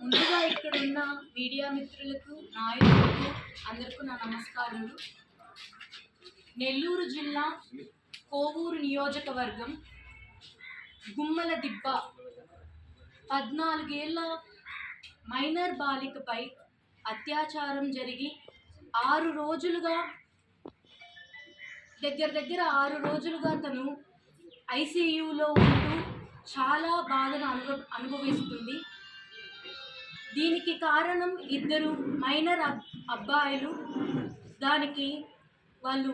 ముందుగా ఇక్కడ ఉన్న మీడియా మిత్రులకు, నాయకులకు అందరికీ నా నమస్కారాలు. నెల్లూరు జిల్లా కోవూరు నియోజకవర్గం గుమ్మల దిబ్బ 14 ఏళ్ల మైనర్ బాలికపై అత్యాచారం జరిగి 6 రోజులుగా దగ్గర 6 రోజులుగా తను ఐసీయూలో ఉంటూ చాలా బాధను అనుభవిస్తుంది. దీనికి కారణం 2 మైనర్ అబ్బాయిలు. దానికి వాళ్ళు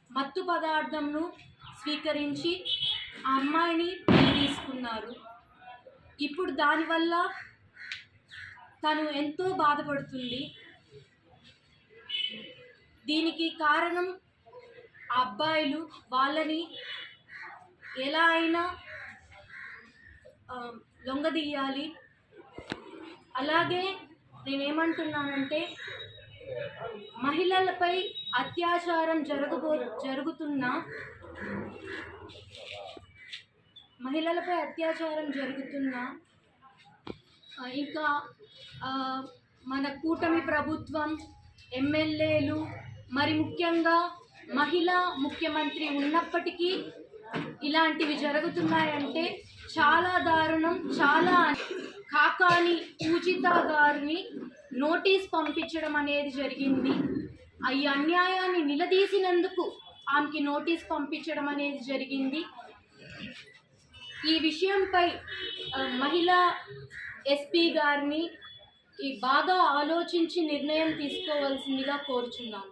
మత్తు పదార్థంను స్వీకరించి ఆ అమ్మాయిని పెళ్లి తీసుకున్నారు. ఇప్పుడు దానివల్ల తను ఎంతో బాధపడుతుంది. దీనికి కారణం ఆ అబ్బాయిలు వాళ్ళని ఎలా అయినా లొంగదీయాలి. అలాగే నేనేమంటున్నానంటే, మహిళలపై అత్యాచారం జరుగుతున్నా ఇంకా మన కూటమి ప్రభుత్వం, ఎమ్మెల్యేలు, మరి ముఖ్యంగా మహిళా ముఖ్యమంత్రి ఉన్నప్పటికీ ఇలాంటివి జరుగుతున్నాయంటే చాలా దారుణం. చాలా కాకాని పూజిత గారిని నోటీస్ పంపించడం అనేది జరిగింది. ఈ అన్యాయాన్ని నిలదీసినందుకు ఆమెకి నోటీస్ పంపించడం అనేది జరిగింది. ఈ విషయంపై మహిళా ఎస్పీ గారిని బాగా ఆలోచించి నిర్ణయం తీసుకోవాల్సిందిగా కోరుచున్నాను.